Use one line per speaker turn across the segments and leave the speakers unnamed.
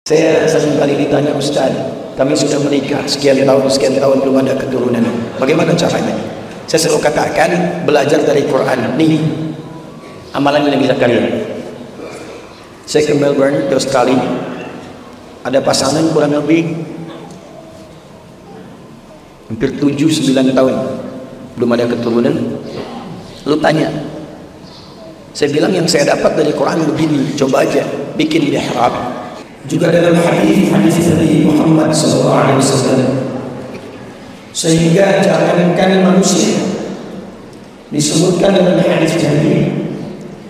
Saya sering kali ditanya, Ustaz, kami sudah menikah sekian tahun belum ada keturunan. Bagaimana caranya? Saya selalu katakan, belajar dari Quran. Nih, amalan yang bisa kalian. Saya ke Melbourne, di Australia. Ada pasangan kurang lebih hampir 7-9 tahun belum ada keturunan. Lu tanya, saya bilang yang saya dapat dari Quran begini, coba aja bikin mihrab. Juga dalam hadis dari Muhammad SAW, sehingga jangankan manusia, disebutkan dalam hadis ini,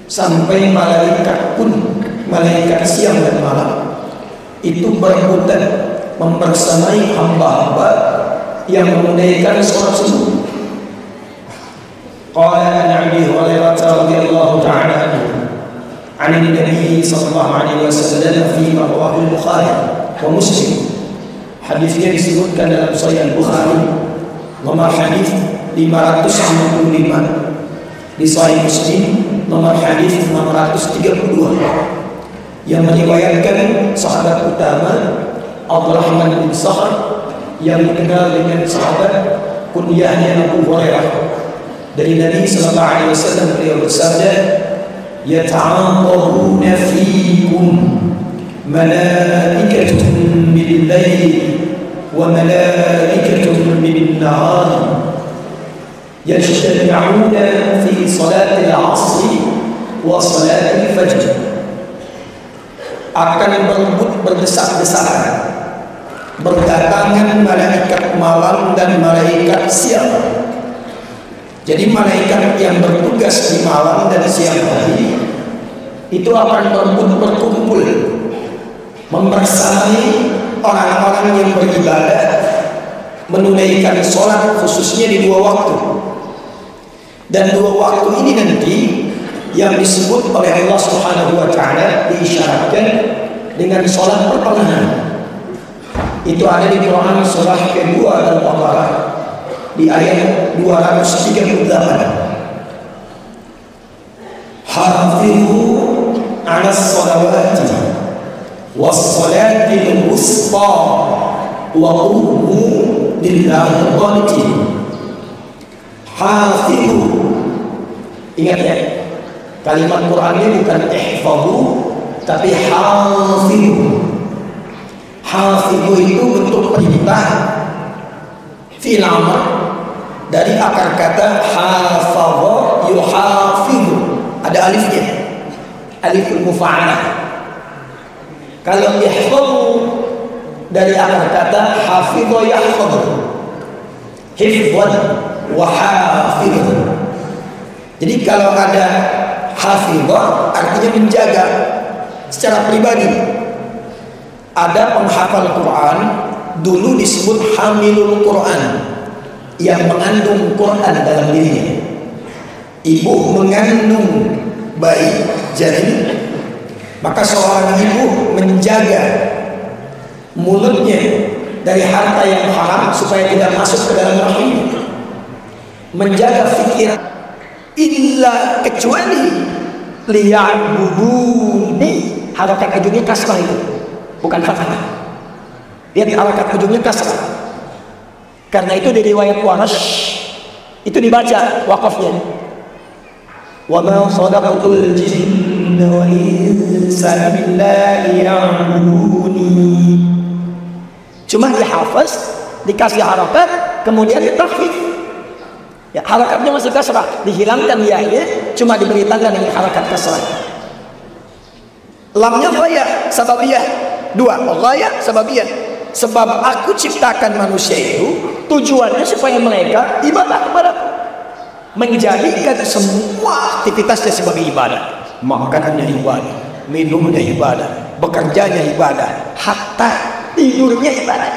sampai malaikat pun, malaikat siang dan malam itu berebutan membersamai hamba-hamba yang menunaikan sholat subuh. Qala an Abi Hurairah radhiyallahu ta'ala anhu عن النبي صلى الله عليه وسلم فيما رواه البخاري ومسلم. Hadisnya disebutkan dalam Sahih Al-Bukhari nomor hadis 555, di Sahih Muslim nomor hadis 632, yang meriwayatkan sahabat utama Abdurrahman bin Sakhar yang dikenal dengan sahabat kunyahnya Abu Hurairah. Dari Nabi sallallahu alaihi wasallam beliau bersabda, يتعاقبون فيكم ملائكة بالليل وملائكة بالنهار يجتمعون في صلاة العصر وصلاة الفجر. Akan berebut berdesak-desakan, berdatangan malaikat malam dan malaikat siang. Jadi malaikat yang bertugas di malam dan siang hari itu akan berkumpul membersamai orang-orang yang beribadah, menunaikan sholat khususnya di 2 waktu. Dan 2 waktu ini nanti yang disebut oleh Allah Subhanahu wa Ta'ala diisyaratkan dengan sholat pertengahan. Itu ada di Quran surah kedua Al-Baqarah di ayat 238. Hafizu 'ala sholawati was-salati al-wusta wa qumu lillahi qanitin. Hafizu, ingat ya, kalimat Qurannya bukan ihfazu tapi hafizu. Hafizu itu bentuk perintah fi'il amr dari akar kata hafadha yuhafidhu, ada alifnya, aliful mufa'alah. Kalau ihfadhu dari akar kata hafidha yahfadhu, hifdhan wa hafidhu. Jadi kalau ada hafidha artinya menjaga secara pribadi. Ada penghafal Quran dulu disebut hamilul Quran, yang mengandung Quran dalam dirinya. Ibu mengandung bayi janin, maka seorang ibu menjaga mulutnya dari harta yang haram supaya tidak masuk ke dalam rahim, menjaga fikir, illa kecuali liya'buduni. Harakat ujungnya kasrah itu, bukan fathah. Lihat harakat ujungnya kasrah. Karena itu di riwayat Waras itu dibaca wakafnya, wa ma sadaqatul jinna wal insa illa liya'buduni. Cuma dihafaz, dikasih harakat, kemudian ditakhfif. Ya, harakatnya masih kasrah, dihilangkan ya-nya, cuma diberitakan dengan harakat kasrah. Lamnya ghaya sababiyah, 2 ghaya sababiyah. Sebab aku ciptakan manusia itu tujuannya supaya mereka ibadah kepadaku, menjadikan semua aktivitasnya sebagai ibadah. Makanannya ibadah, minumnya ibadah, bekerjanya ibadah, hatta tidurnya ibadah.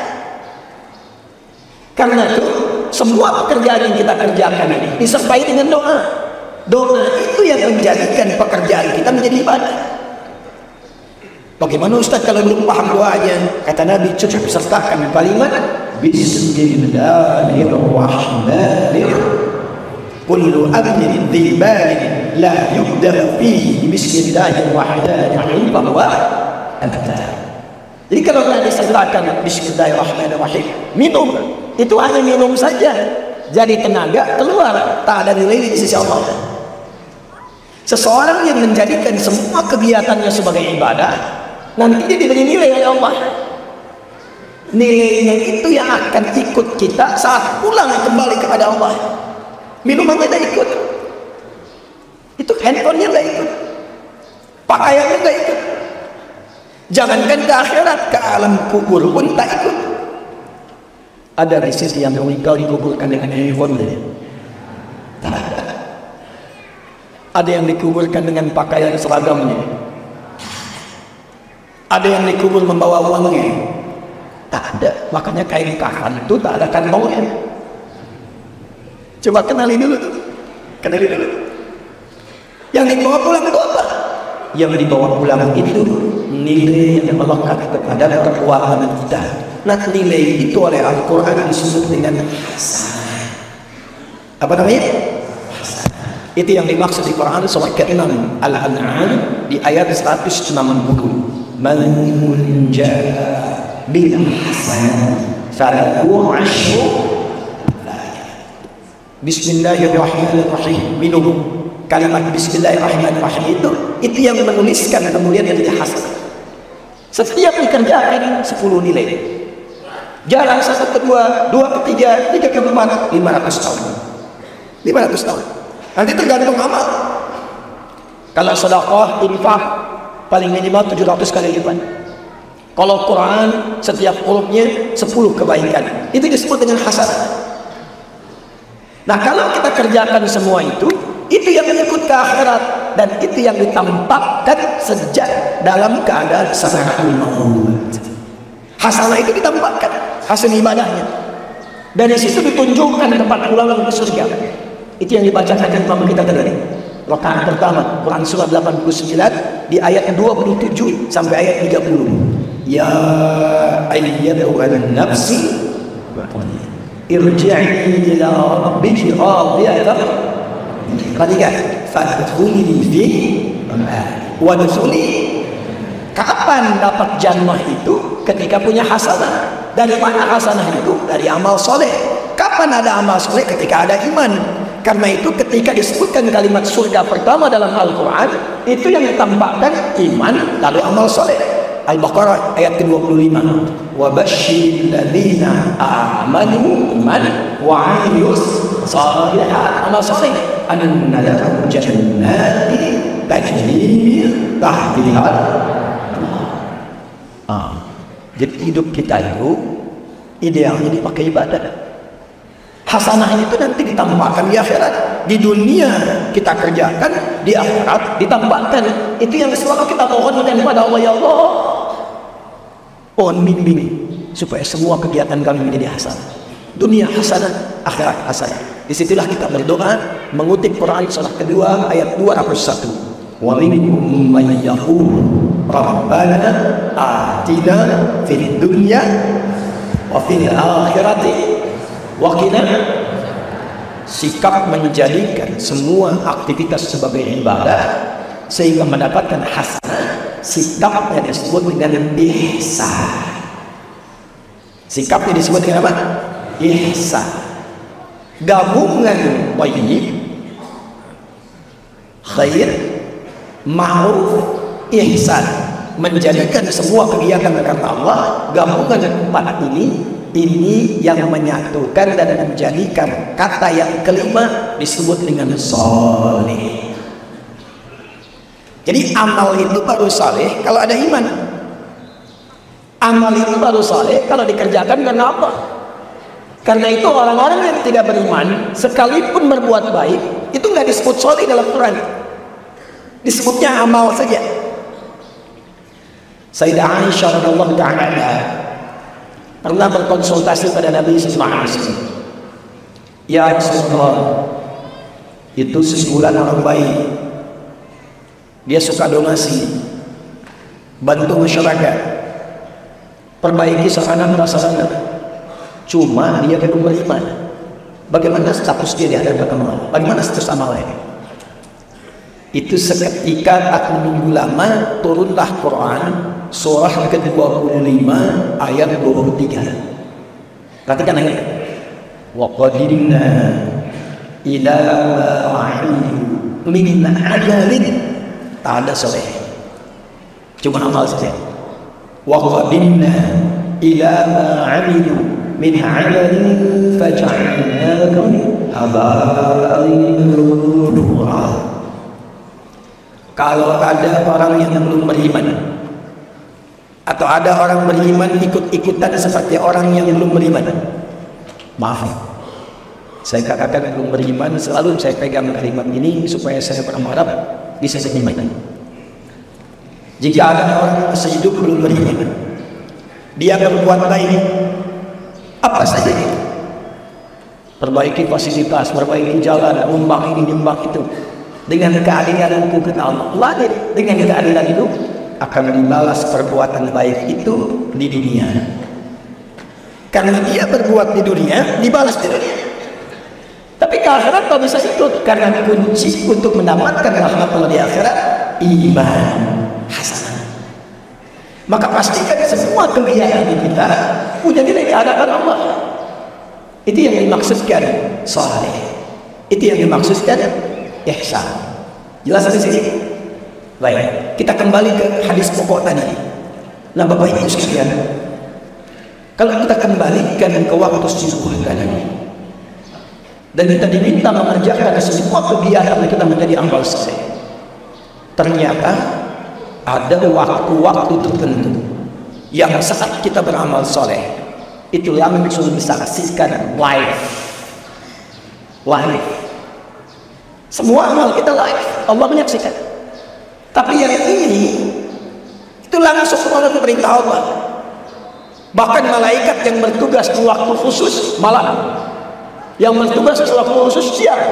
Karena itu semua pekerjaan yang kita kerjakan ini disertai dengan doa. Doa itu yang menjadikan pekerjaan kita menjadi ibadah. Bagaimana Ustaz kalau belum paham doanya? Kata Nabi, cukup sertakan kalimat Bismillahirrahmanirrahim. Kullu amrin dhi balin la yubda fihi Bismillahirrahmanirrahim bahwa abtar. Jadi segerakan bismillahirrahmanirrahim, minum, itu hanya minum saja, jadi tenaga keluar, tak ada nilai di sisi Allah. Seseorang yang menjadikan semua kegiatannya sebagai ibadah, nanti dia diberi nilai oleh Allah. Nilainya itu yang akan ikut kita saat pulang kembali kepada Allah. Minumannya tidak ikut, itu handphonenya tidak ikut, pakaiannya tidak ikut. Jangankan ke akhirat, ke alam kubur pun tak ikut. Ada di sisi yang engkau dikuburkan dengan handphone. Ada yang dikuburkan dengan pakaian seragamnya. Ada yang dikubur membawa uangnya. Tak ada. Makanya kain kafan itu tak ada kantongnya. Coba kenali dulu. Kenali dulu. Yang dibawa pulang itu apa? Yang dibawa pulang itu nilai yang melekat kepada kekuatan kita. Nah, nilai itu oleh Al-Quran disebut dengan hasanah. Apa namanya? Hasanah. Itu yang dimaksud di Quran surah ke-6 Al-An'am di ayat 160. Man jaa bil hasanah falahu 'asyru. Bismillahirrahmanirrahim. Minum kalimat bismillahirrahmanirrahim itu yang menuliskan kemudian yang jadi hasanah. Setiap dikerjakan 10 nilai. Jalan 1 ke 2, 2 ke 3, 3 ke 4, 500 tahun. 500 tahun. Nanti tergantung amal. Kalau sedekah, infak paling minimal 700 kali lipat. Kalau Quran setiap hurufnya 10 kebaikan. Itu disebut dengan hasanah. Nah, kalau kita kerjakan semua itu yang mengikut ke akhirat, dan itu yang ditampakkan sejak dalam keadaan sakaratul maut. Hasanah itu ditampakkan hasil ibadahnya, dan di situ ditunjukkan tempat pulang ke surga. Itu yang dibacakan imam kita tadi. Rakaat pertama Quran surah 89 di ayat 27 sampai ayat 30. Ya ayyatuhan nafsi irji'i ila rabbiki radiyatan ketiga fadkhuli fi wadkhuli. Kapan dapat jannah itu? Ketika punya hasanah. Dari mana hasanah itu? Dari amal soleh. Kapan ada amal soleh? Ketika ada iman. Karena itu ketika disebutkan kalimat surga pertama dalam Al-Quran, itu yang ditampakkan iman lalu amal soleh. Al-Baqarah ayat ke-25. Wa basyiril ladzina amanu wa 'amilus shalihat, amal soleh, anna lahum jannatin tajri min tahtiha. Jadi hidup kita itu idealnya dipakai ibadah. Hasanah itu nanti ditambahkan di akhirat. Di dunia kita kerjakan, di akhirat ditambahkan. Itu yang selalu kita mohonkan kepada Allah. Ya Allah, mohon bimbing supaya semua kegiatan kami menjadi hasanah. Dunia hasanah, akhirat hasanah. Disitulah kita berdoa mengutip Quran surah kedua ayat 201. Wa minhum man yaqulu rabbana atina fid dunya wa fil akhirati wa qina. Sikap menjadikan semua aktivitas sebagai ibadah sehingga mendapatkan hasanah. Sikapnya disebut dengan ihsan. Sikapnya disebut dengan apa? Ihsan. Gabungan thayyib, khair, ma'ruf, ihsan, menjadikan semua kegiatan karena Allah. Gabungan 4 ini yang menyatukan dan menjadikan kata yang kelima disebut dengan soleh. Jadi amal itu baru soleh kalau ada iman. Amal itu baru soleh kalau dikerjakan karena apa? Karena itu orang-orang yang tidak beriman sekalipun berbuat baik itu nggak disebut soleh dalam Quran. Disebutnya amal saja. Sayyidah Aisyah radhiyallahu ta'ala pernah berkonsultasi pada Nabi sallallahu alaihi wasallam. Ya Rasulullah, itu sesebulan orang baik. Dia suka donasi, bantu masyarakat, perbaiki sarana prasarana. Cuma dia belum beriman. Bagaimana status dia di hadapan Allah? Bagaimana status amalnya? Itu seketika tak menunggu lama turunlah Quran surah ke-25 ayat 23. Perhatikan ayat. Wa qadimna ila ma'amilu min ajalin. Tak ada soleh, cuma amal saja. Wa qadimna ila ma'amilu min ajalin faja'alnahu haba'an mansura. Kalau ada orang yang belum beriman, atau ada orang beriman ikut-ikutan seperti orang yang belum beriman, maaf, saya katakan belum beriman, selalu saya pegang kalimat ini supaya saya berharap bisa beriman. Jika ada orang sehidup belum beriman, dia berbuat baik, apa saja itu, perbaiki fasilitas, perbaiki jalan, umbang ini, umbang itu, dengan keadilan hukum kita Allah, dengan keadilan itu akan dibalas perbuatan baik itu di dunia. Karena dia berbuat di dunia, dibalas di dunia. Tapi ke akhirat tak bisa ikut, karena kunci untuk mendapatkan rahmat Allah di akhirat iman hasanah. Maka pastikan semua kegiatan kita punya nilai di hadapan Allah. Itu yang dimaksudkan saleh. Itu yang dimaksudkan ihsan. Jelas di sini? Baik, kita kembali ke hadis pokok tadi. Nah, Bapak Ibu sekalian, kalau kita kembalikan ke waktu subuh tadi, dan kita diminta mengerjakan semua kegiatan kita menjadi amal soleh, ternyata ada waktu-waktu tertentu yang saat kita beramal soleh itu langsung disaksikan live. Semua amal kita live, Allah menyaksikan. Tapi yang ini itu langsung oleh perintah Allah. Bahkan malaikat yang bertugas di waktu khusus malam, yang bertugas di waktu khusus siang,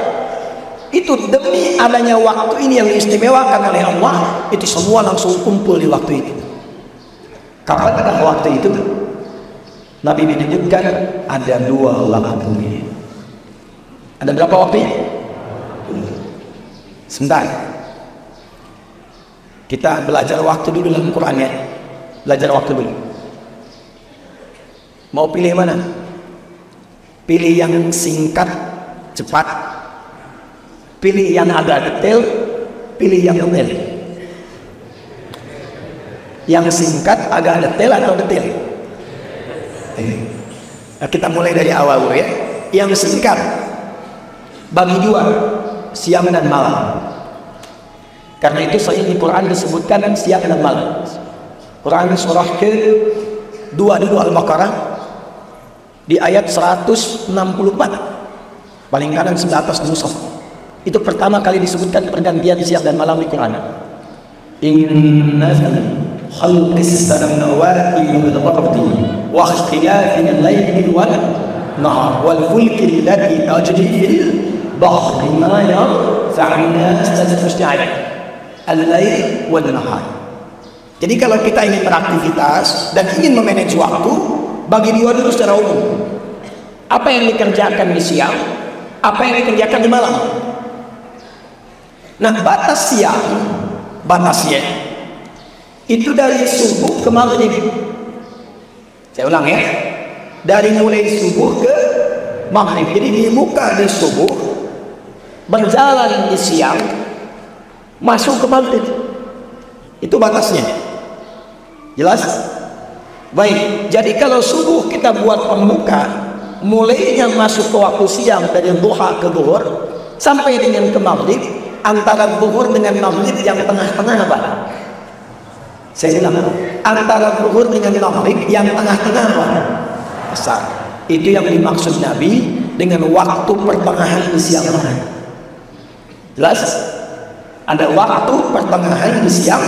itu demi adanya waktu ini yang diistimewakan oleh Allah, itu semua langsung kumpul di waktu itu. Kapankah waktu itu? Nabi menyebutkan ada 2 waktu ini. Ada berapa waktunya? Sebentar. Kita belajar waktu dulu dalam Quran ya. Belajar waktu dulu. Mau pilih mana? Pilih yang singkat, cepat. Pilih yang agak detail. Pilih yang detail. Yang singkat, agak detail atau detail? Nah, kita mulai dari awal dulu ya. Yang singkat bagi 2, siang dan malam. Karena itu saya di Quran disebutkan siang dan malam. Quran surah ke-2 Al-Baqarah di ayat 164, paling kanan sebelah atas mushaf. Itu pertama kali disebutkan pergantian siang dan malam di Quran. Inna khalqis samawati wal ardi wa ikhtilafil laili wan nahar wal fulki allati tajri fil bahri ma yanfa'un nas tastajib al-lail wal nahar. Jadi kalau kita ingin beraktivitas dan ingin memanage waktu, bagi 2 dulu secara umum. Apa yang dikerjakan di siang, apa yang dikerjakan di malam. Nah, batas siang, batasnya itu dari subuh ke maghrib. Saya ulang ya, dari mulai subuh ke maghrib. Jadi dibuka di subuh, berjalan di siang, masuk ke maghrib. Itu batasnya. Jelas? Baik, jadi kalau subuh kita buat pembuka, mulainya masuk ke waktu siang dari duha ke zuhur sampai dengan ke maghrib, antara zuhur dengan maghrib yang tengah-tengah apa? Saya bilang, antara zuhur dengan maghrib yang tengah-tengah apa? Besar. Itu yang dimaksud Nabi dengan waktu pertengahan di siang hari. Jelas? Ada waktu pertengahan di siang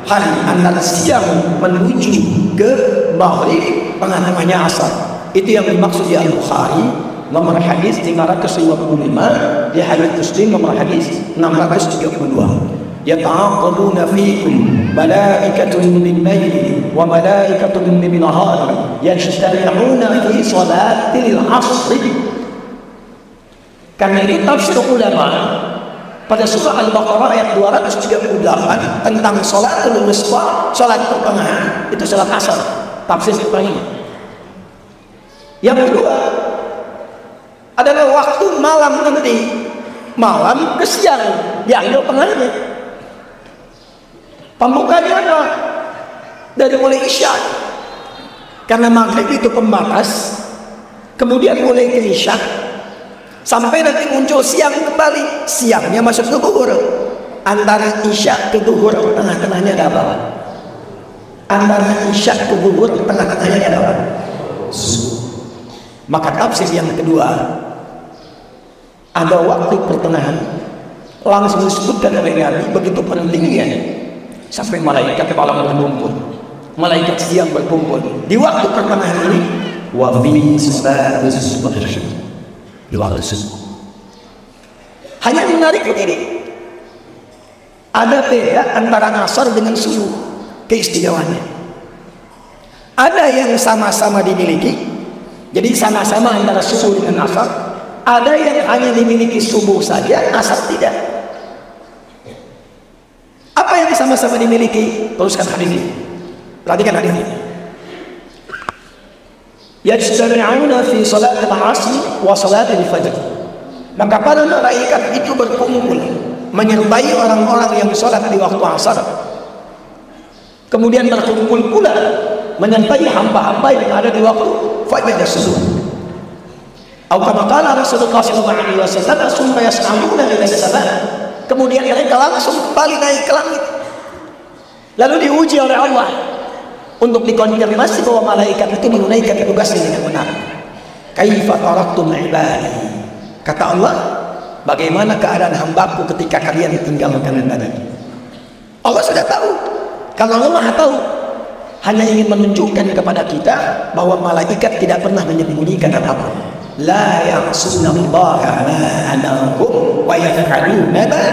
hari, antara siang menuju ke maghrib, tengah-tengahnya asar. Itu yang dimaksud di Al-Bukhari nomor hadis 555, di hadis Muslim nomor hadis 632. Yata'aqabuna fiikum malaikatun bil-laili wa malaikatun bin-nahar yajtami'una fi salatil 'ashr. Karena ini tafsir ulama pada surah Al-Baqarah ayat 238 tentang sholatul wusta, sholat pertengahan, itu sholat asar. Tafsir seperti ini. Yang kedua adalah waktu malam nanti, malam ke siang, diambil tengahnya. Pembukanya adalah dari mulai isya, karena maghrib itu pembatas, kemudian mulai ke isya, sampai nanti muncul siang kembali. Siangnya masuk ke zuhur. Antara isya ke zuhur, tengah-tengahnya ada apa? Antara isya ke zuhur, tengah-tengahnya ada apa? Maka tafsir yang kedua, ada waktu pertengahan langsung disebutkan oleh Nabi, begitu pentingnya, sampai malaikat malam berkumpul, malaikat siang berkumpul di waktu pertengahan ini. Wa fi salatis subh, di waktu subuh. Hanya menarik begini, ada beda antara asar dengan subuh, keistimewaannya. Ada yang sama-sama dimiliki, jadi sama-sama antara subuh dengan asar. Ada yang hanya dimiliki subuh saja, asar tidak. Apa yang sama-sama dimiliki? Teruskan hadis ini. Perhatikan hadis ini. Yajtami'una fi salatil 'asr wa salatil fajr. Maka para malaikat itu berkumpul menyertai orang-orang yang sholat di waktu asar. Kemudian berkumpul pula menyertai hamba-hamba yang ada di waktu fajar subuh. Atau kama qala Rasulullah sallallahu alaihi wasallam, "Summa yas'aluna ila as-sama'." Kemudian mereka langsung kembali naik ke langit. Lalu diuji oleh Allah untuk dikonfirmasi bahwa malaikat itu menunaikan tugasnya dengan benar. Kaifa taraktum ibadi? Kata Allah, bagaimana keadaan hambaku ketika kalian tinggalkan tadi? Allah sudah tahu. Kalau Allah Maha tahu, hanya ingin menunjukkan kepada kita bahwa malaikat tidak pernah menyembunyikan apa-apa. La ya'sunallaha ma anahum wa yaf'aluna ma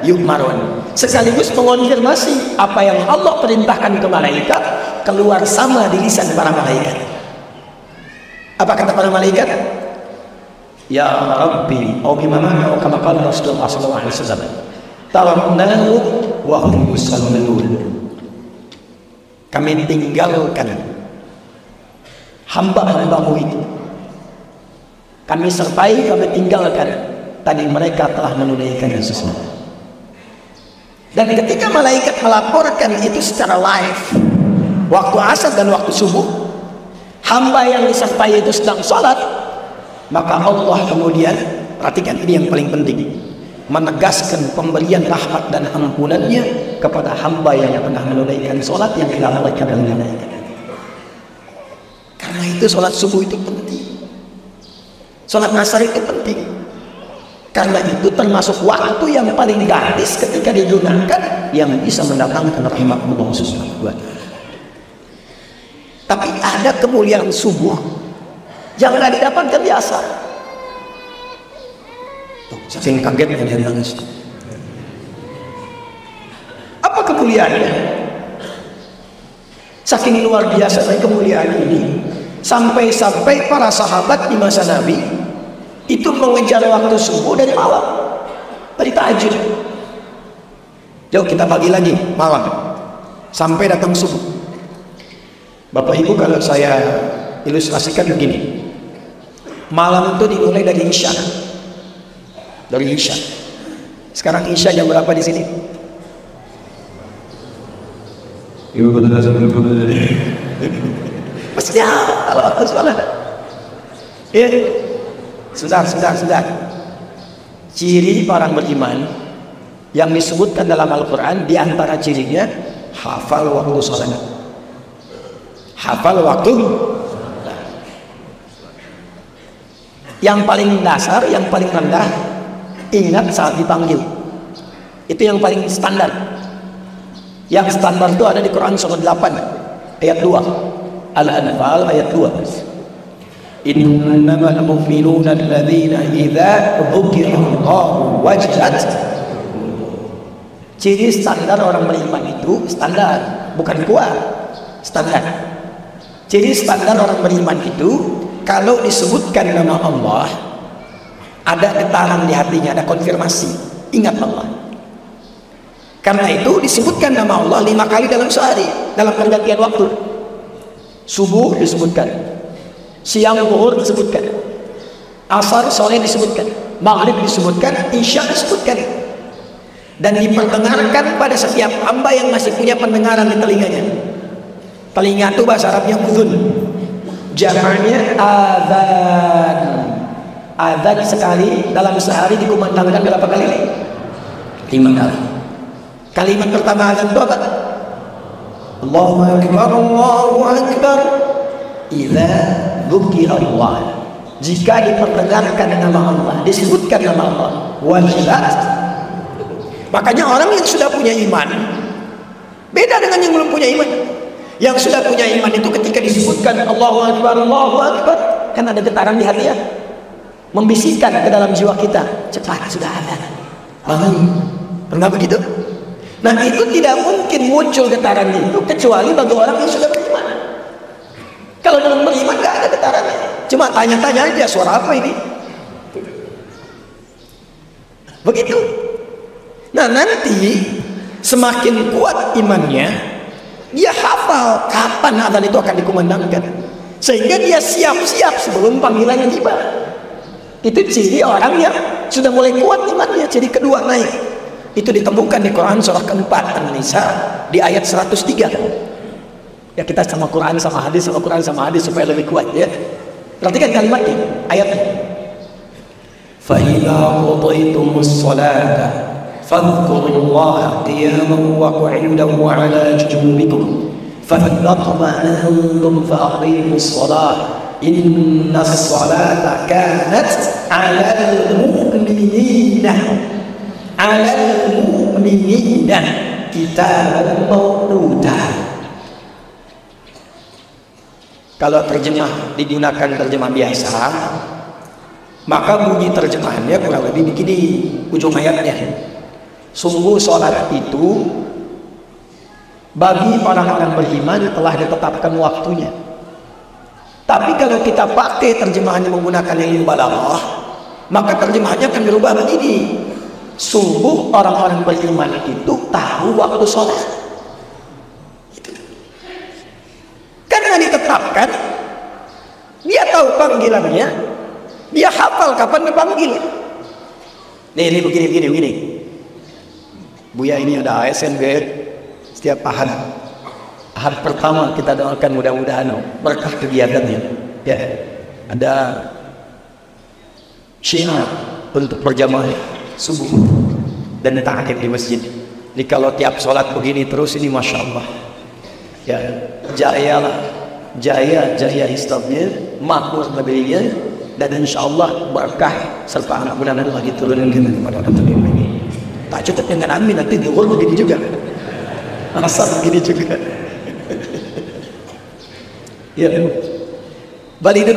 yu'marun. Sekaligus mengonfirmasi apa yang Allah perintahkan ke malaikat keluar sama di lisan para malaikat. Apa kata para malaikat? Ya Rabbi, au bimana kama qala Rasulullah sallallahu alaihi wasallam, taraknahu wa hum yusallun. Kami tinggalkan hamba-hambamu itu, kami sertai, kami tinggalkan, tadi mereka telah menunaikan sesuatu. Dan ketika malaikat melaporkan itu secara live, waktu asar dan waktu subuh, hamba yang disertai itu sedang sholat, maka Allah kemudian, perhatikan ini yang paling penting, menegaskan pemberian rahmat dan ampunannya kepada hamba yang pernah menunaikan sholat yang tidak mereka menunaikan. Karena itu sholat subuh itu penting, sholat asar itu penting. Karena itu termasuk waktu yang paling gratis ketika digunakan yang bisa mendatangkan rahmat Allah Subhanahu wa ta'ala. Tapi ada kemuliaan subuh yang tidak didapatkan di asar. Saking kagetnya dia nangis. Apa kemuliaannya? Saking luar biasa kemuliaan ini, sampai-sampai para sahabat di masa Nabi itu mengejar waktu subuh dari malam, dari tahajud. Yuk kita bagi lagi malam sampai datang subuh. Bapak Ibu, kalau saya ilustrasikan begini, malam itu dimulai dari isya. Dari isya. Sekarang isya jam berapa di sini? Maksudnya kalau aku salah. Ya. Sudah. Ciri orang beriman yang disebutkan dalam Al-Quran, di antara cirinya hafal waktu sholat. Hafal waktu. Yang paling dasar, yang paling rendah, ingat saat dipanggil. Itu yang paling standar. Yang standar itu ada di Quran surah 8 ayat 2, Al-Anfal ayat 2. Innamal mu'minuna alladzina idza dzukirallahu wajilat. Ciri standar orang beriman itu standar, bukan kuat, standar. Ciri standar orang beriman itu kalau disebutkan nama Allah ada getaran di hatinya, ada konfirmasi. ingat Allah. Karena itu disebutkan nama Allah 5 kali dalam sehari, dalam pergantian waktu. Subuh disebutkan, siang zuhur disebutkan, asar sore disebutkan, maghrib disebutkan, isya disebutkan, dan diperdengarkan pada setiap hamba yang masih punya pendengaran di telinganya. Telinga itu bahasa Arabnya udhun, jamaknya adzan. Adzan sekali dalam sehari dikumandangkan berapa kali? 5 kali. Kalimat pertama adzan itu apa? Allahu Akbar, Allahu Akbar. Idza dzukira Allah. Jika diperdengarkan nama Allah, disebutkan nama Allah, wajilat. Makanya orang yang sudah punya iman beda dengan yang belum punya iman. Yang sudah punya iman itu ketika disebutkan Allahu Akbar, Allahu Akbar, kan ada getaran di hati ya, membisikkan ke dalam jiwa kita, cepat sudah ada. Pernah begitu? Nah itu tidak mungkin muncul getaran itu kecuali bagi orang yang sudah beriman. Kalau belum beriman nggak ada getarannya, cuma tanya-tanya aja suara apa ini. Begitu. Nah nanti semakin kuat imannya, dia hafal kapan adzan itu akan dikumandangkan, sehingga dia siap-siap sebelum panggilannya tiba. Itu ciri orang yang sudah mulai kuat imannya. Ciri kedua naik. Itu ditemukan di Quran surah keempat An-Nisa di ayat 103. Ya kita sama Quran sama hadis, sama Quran sama hadis supaya lebih kuat ya. Perhatikan kalimatnya, ayatnya. Fa idza qadaytumus salata fadhkurullaha qiyaman wa qu'udan wa 'ala junubikum fa idza tma'anantum fa aqimus salata innas salata kanat 'alal mu'minina kitaban mawquta. Kalau terjemah digunakan terjemah biasa, maka bunyi terjemahannya kurang lebih begini ujung ayatnya. Sungguh sholat itu bagi orang-orang beriman telah ditetapkan waktunya. Tapi kalau kita pakai terjemahannya menggunakan ilmu balaghah, maka terjemahannya akan berubah begini. Sungguh orang-orang beriman itu tahu waktu sholat. Karena ditetapkan, dia tahu panggilannya, dia hafal kapan dipanggil. Ini begini. Buya ini ada ASN setiap ahad pertama kita doakan mudah-mudahan berkah kegiatannya. Ya, ada syiar untuk berjamaah subuh dan ta'akib di masjid. Jadi kalau tiap sholat begini terus ini masya Allah ya, jaya istighfar makmur nabinya, dan insya Allah berkah serta anak bulan lagi turunkan kepada orang ini. Tak cukup dengan amin, nanti di ulur begini juga, asal begini juga. Ya, balik.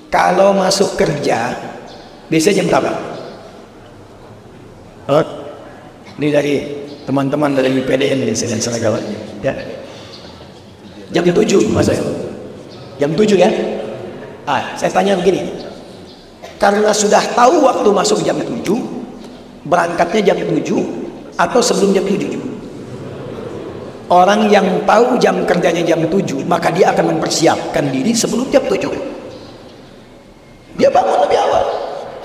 Kalau masuk kerja biasanya jam berapa? Oh, ini dari teman-teman dari IPDN ini sedang seragam ya. Jam 7 Mas saya. Jam 7 ya. Saya tanya begini. Karena sudah tahu waktu masuk jam 7, berangkatnya jam 7 atau sebelum jam 7? Orang yang tahu jam kerjanya jam 7, maka dia akan mempersiapkan diri sebelum jam 7. Dia bangun lebih awal.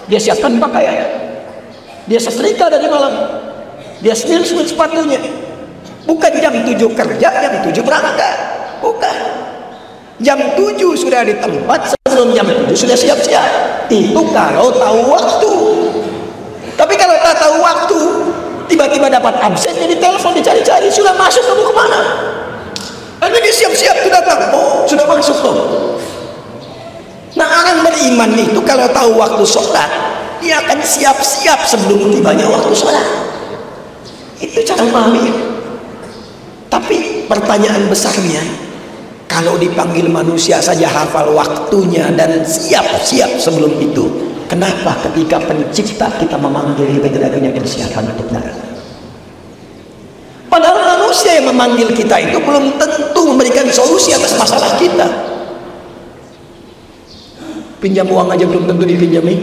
Dia siapkan pakaian, dia setrika dari malam, dia smil sepatunya. Bukan jam 7 kerja, jam 7 berangkat. Bukan. Jam 7 sudah di tempat, sebelum jam 7 sudah siap-siap. Itu kalau tahu waktu. Tapi kalau tak tahu waktu, tiba-tiba dapat absen, jadi telepon dicari-cari, sudah masuk kamu kemana? Lalu dia siap-siap, sudah datang, oh sudah masuk tuh. Nah orang beriman itu kalau tahu waktu sholat, dia akan siap-siap sebelum tibanya waktu sholat. Itu cara memahami. Tapi pertanyaan besarnya, kalau dipanggil manusia saja hafal waktunya dan siap-siap sebelum itu, kenapa ketika pencipta kita memanggil kita tidak punya persiapan untuk datang? Padahal manusia yang memanggil kita itu belum tentu memberikan solusi atas masalah kita. Pinjam uang aja belum tentu dipinjami.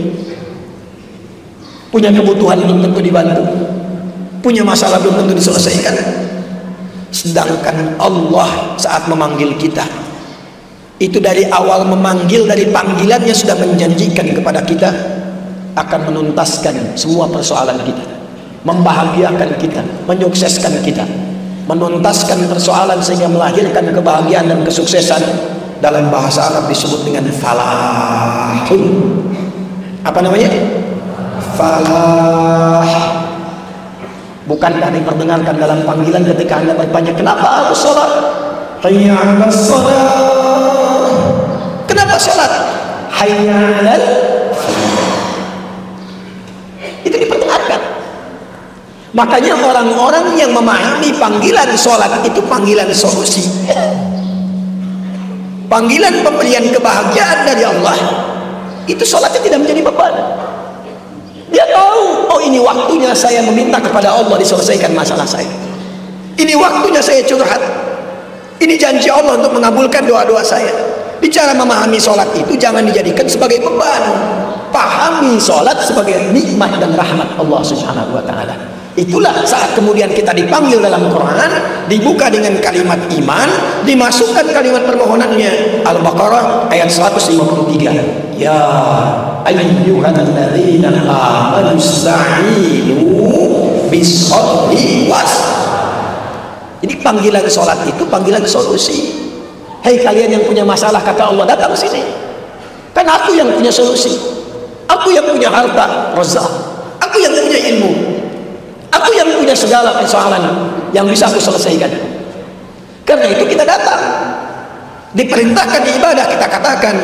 punya kebutuhan belum tentu dibantu, punya masalah belum tentu diselesaikan. Sedangkan Allah saat memanggil kita, itu dari awal memanggil, dari panggilannya sudah menjanjikan kepada kita akan menuntaskan semua persoalan kita, membahagiakan kita, menyukseskan kita, menuntaskan persoalan sehingga melahirkan kebahagiaan dan kesuksesan. Dalam bahasa Arab disebut dengan falahun. Apa namanya? Falah. Bukankah diperdengarkan dalam panggilan ketika Anda bertanya, kenapa harus sholat? Hayya 'alas sholat. Kenapa sholat? Hayya 'alal. Itu diperdengarkan. Makanya orang-orang yang memahami panggilan sholat itu panggilan solusi, panggilan pemberian kebahagiaan dari Allah. Itu sholatnya tidak menjadi beban. Dia tahu, oh ini waktunya saya meminta kepada Allah diselesaikan masalah saya. Ini waktunya saya curhat. Ini janji Allah untuk mengabulkan doa-doa saya. Bicara memahami sholat itu jangan dijadikan sebagai beban. Pahami sholat sebagai nikmat dan rahmat Allah Subhanahu wa ta'ala. Itulah saat kemudian kita dipanggil dalam Quran, dibuka dengan kalimat iman, dimasukkan kalimat permohonannya. Al-Baqarah ayat 153. Ya ayyuhalladzina amanu ista'inu bis-sabri was. Jadi panggilan sholat itu panggilan solusi. Hei kalian yang punya masalah, kata Allah, datang sini. Kan aku yang punya solusi. Aku yang punya harta, razak. Aku yang punya ilmu. Aku yang punya segala persoalan yang bisa aku selesaikan. Karena itu kita datang. Diperintahkan ibadah, kita katakan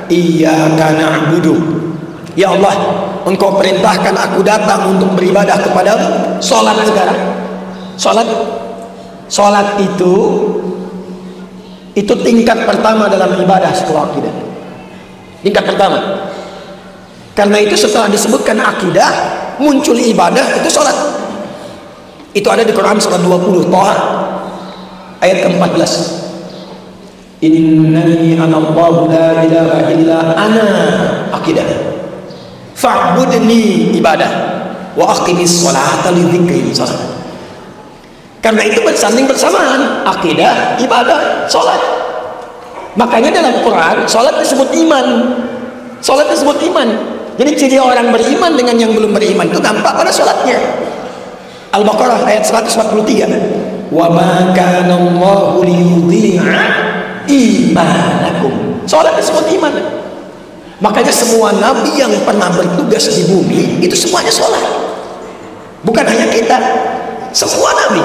iyyaka na'budu. Ya Allah, Engkau perintahkan aku datang untuk beribadah kepadamu. Salat sekarang. Salat itu tingkat pertama dalam ibadah setelah akidah. Tingkat pertama. Karena itu setelah disebutkan akidah, muncul ibadah, itu salat. Itu ada di Quran surah 20 Thaha ayat ke-14. Innani anallahu la ilaha illa ana, akidah. Fa'budni, ibadah. Wa aqimis sholata li dzikri, salat. Karena itu bersanding bersamaan, akidah, ibadah, salat. Makanya dalam Quran salat disebut iman. Salat disebut iman. Jadi ciri orang beriman dengan yang belum beriman itu nampak pada salatnya. Al-Baqarah ayat 143. Wa ma kana Allahu liyudhi'a imanakum. Salat disebut iman. Makanya semua nabi yang pernah bertugas di bumi itu semuanya salat. Bukan hanya kita, semua nabi.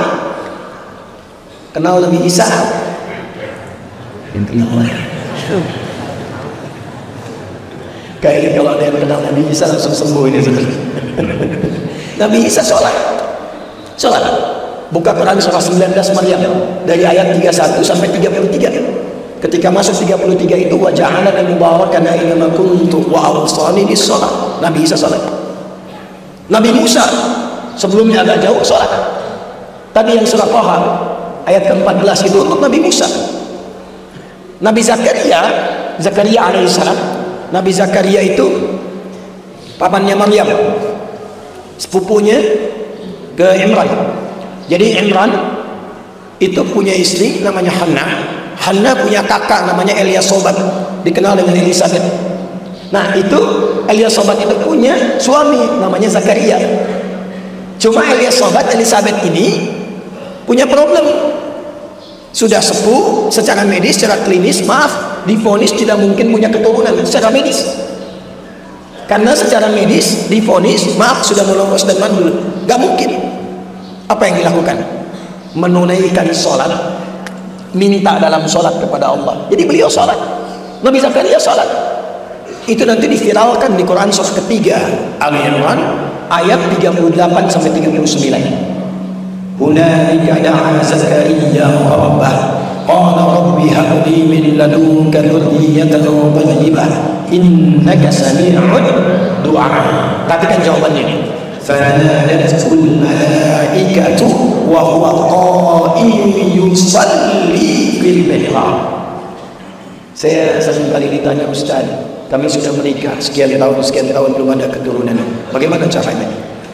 Kenal Nabi Isa? Kayaknya kalau ada yang kenal Nabi Isa langsung sembuh ini. Nabi Isa sholat. Buka Quran surah 19 Maryam dari ayat 31 sampai 33. Ketika masuk 33 itu wa ja'alana mubarakan aina kuntu wa awsani bis-shalah. Nabi Isa sholat. Nabi Musa sebelumnya agak jauh sholat. Tadi yang surah Thaha ayat ke-14 itu untuk Nabi Musa. Nabi Zakaria alaihissalam. Nabi Zakaria itu pamannya Maryam, sepupunya ke Imran. Jadi Imran itu punya istri namanya Hannah. Hannah punya kakak namanya Elyasobat, dikenal dengan Elisabeth. Nah itu Elyasobat itu punya suami namanya Zakaria. Cuma Elyasobat, Elisabeth ini punya problem. Sudah sepuh secara medis, secara klinis, maaf, divonis tidak mungkin punya keturunan secara medis. Karena secara medis divonis, maaf, sudah melongos dan mandul, gak mungkin. Apa yang dilakukan? Menunaikan sholat, minta dalam sholat kepada Allah. Jadi beliau sholat, Nabi Zakaria sholat. Itu nanti diviralkan di Quran surah ketiga Ali Imran ayat 38 sampai 39. Hunalika da'a Zakaria rabbah qala rabbi hab li min ladunka dzurriyyatan thayyibah innaka sami'ud du'a. Perhatikan jawabannya. Fanadatul malaikatu wa huwa qa'imun yusalli fil mihrab. Saya sering kali ditanya, Ustaz, kami sudah menikah sekian tahun belum ada keturunan. Bagaimana caranya?